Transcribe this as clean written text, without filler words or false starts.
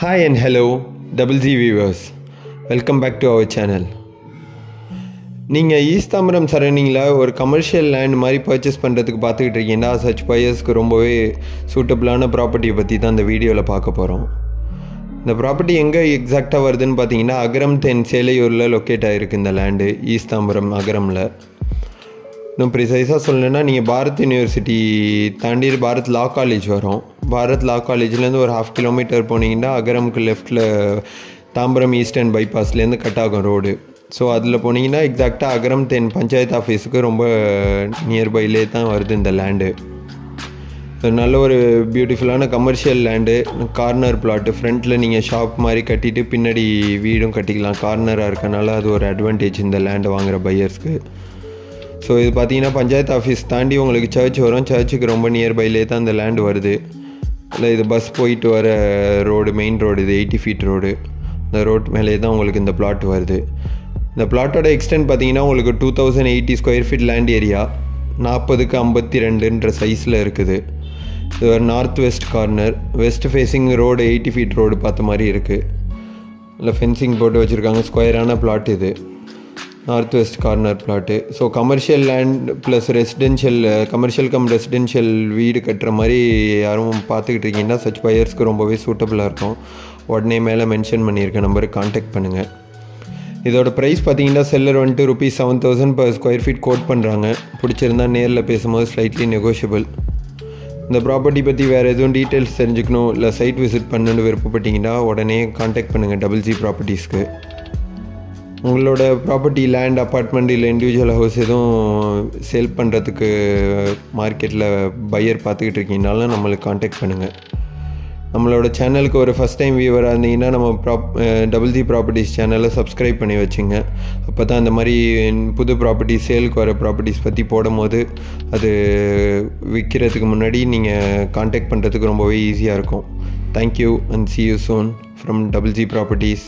Hi and hello, Double Z viewers. Welcome back to our channel. நீங்கள் east Tambaram சரௌண்டிங்கில் ஒரு commercial land மாதிரி purchase பண்ணுறதுக்கு பார்த்துக்கிட்டு இருக்கீங்கன்னா சச் பையர்ஸ்க்கு ரொம்பவே சூட்டபிளான ப்ராப்பர்ட்டியை பற்றி தான் இந்த வீடியோவில் பார்க்க போகிறோம். இந்த ப்ராப்பர்ட்டி எங்கே எக்ஸாக்டாக வருதுன்னு பார்த்தீங்கன்னா அகரம் தென் சேலையூரில் லொக்கேட் ஆகிருக்கு இந்த லேண்டு ஈஸ்ட் தாம்பரம் அகரமில். இன்னும் ப்ரிசைஸாக சொல்லணுன்னா நீங்கள் பாரத் யூனிவர்சிட்டி தாண்டி பாரத் லா காலேஜ் வரும். பாரத் லா காலேஜ்லேருந்து ஒரு 1/2 கிலோமீட்டர் போனீங்கன்னா அகரமுக்கு லெஃப்ட்டில் தாம்பரம் ஈஸ்டர்ன் பைபாஸ்லேருந்து கட் ஆகும் ரோடு. ஸோ அதில் போனீங்கன்னா எக்ஸாக்டாக அகரம் தென் பஞ்சாயத்து ஆஃபீஸுக்கு ரொம்ப நியர்பைலே தான் வருது இந்த லேண்டு. நல்ல ஒரு பியூட்டிஃபுல்லான கமர்ஷியல் லேண்டு, கார்னர் பிளாட்டு. ஃப்ரண்ட்டில் நீங்கள் ஷாப் மாதிரி கட்டிட்டு பின்னாடி வீடும் கட்டிக்கலாம். கார்னராக இருக்கனால அது ஒரு அட்வான்டேஜ் இந்த லேண்டை வாங்குகிற பையர்ஸ்க்கு. ஸோ இது பார்த்தீங்கன்னா பஞ்சாயத்து ஆஃபீஸ் தாண்டி உங்களுக்கு சர்ச் வரும். சர்ச்சுக்கு ரொம்ப நியர்பைலே தான் இந்த லேண்டு வருது. இல்லை இது பஸ் போயிட்டு வர ரோடு, மெயின் ரோடு, இது 80 ஃபீட் ரோடு. இந்த ரோட் மேலே தான் உங்களுக்கு இந்த பிளாட் வருது. இந்த பிளாட்டோட எக்ஸ்டென்ட் பார்த்தீங்கன்னா உங்களுக்கு 2080 ஸ்கொயர் ஃபீட் லேண்ட் ஏரியா, 40க்கு 52ன்ற சைஸில் இருக்குது. இது ஒரு north west corner, west facing road, 80 feet road பார்த்த மாதிரி இருக்குது. இல்லை ஃபென்சிங் போட்டு வச்சுருக்காங்க. ஸ்கொயரான பிளாட் இது, north west corner plot. So commercial land plus residential, commercial cum residential வீடு கட்டுற மாதிரி யாரும் பார்த்துக்கிட்டு இருக்கீங்கன்னா சச் பையர்ஸ்க்கு ரொம்பவே சூட்டபுளாக இருக்கும். உடனே மேலே மென்ஷன் பண்ணியிருக்க நம்பருக்கு கான்டாக்ட் பண்ணுங்கள். இதோட ப்ரைஸ் பார்த்தீங்கன்னா செல்லர் வந்துட்டு ₹7,000 per ஸ்கொயர் ஃபீட் கோட் பண்ணுறாங்க. பிடிச்சிருந்தா நேரில் பேசும்போது ஸ்லைட்லி நெகோஷியபிள். இந்த ப்ராப்பர்ட்டி பற்றி வேறு எதுவும் டீட்டெயில்ஸ் தெரிஞ்சுக்கணும் இல்லை சைட் விசிட் பண்ணணுன்னு விருப்பப்பட்டீங்கன்னா உடனே கான்டாக்ட் பண்ணுங்கள் டபுள் ஜி ப்ராப்பர்ட்டிஸ்க்கு. உங்களோட ப்ராப்பர்ட்டி, லேண்ட், அப்பார்ட்மெண்ட் இல்லை இண்டிவிஜுவல் ஹவுஸ் எதுவும் சேல் பண்ணுறதுக்கு மார்க்கெட்டில் பையர் பார்த்துக்கிட்டு இருக்கீங்கனாலும் நம்மளுக்கு கான்டாக்ட் பண்ணுங்கள். நம்மளோட சேனலுக்கு ஒரு ஃபஸ்ட் டைம் வியூவராக இருந்தீங்கன்னா நம்ம டபுள் ஜி ப்ராப்பர்ட்டிஸ் சேனலை சப்ஸ்கிரைப் பண்ணி வச்சுங்க. அப்போ தான் இந்த மாதிரி புது ப்ராப்பர்ட்டிஸ், சேலுக்கு வர ப்ராப்பர்ட்டிஸ் பற்றி போடும் போது அது விற்கிறதுக்கு முன்னாடி நீங்கள் கான்டாக்ட் பண்ணுறதுக்கு ரொம்பவே ஈஸியாக இருக்கும். Thank you and see you soon from double G properties.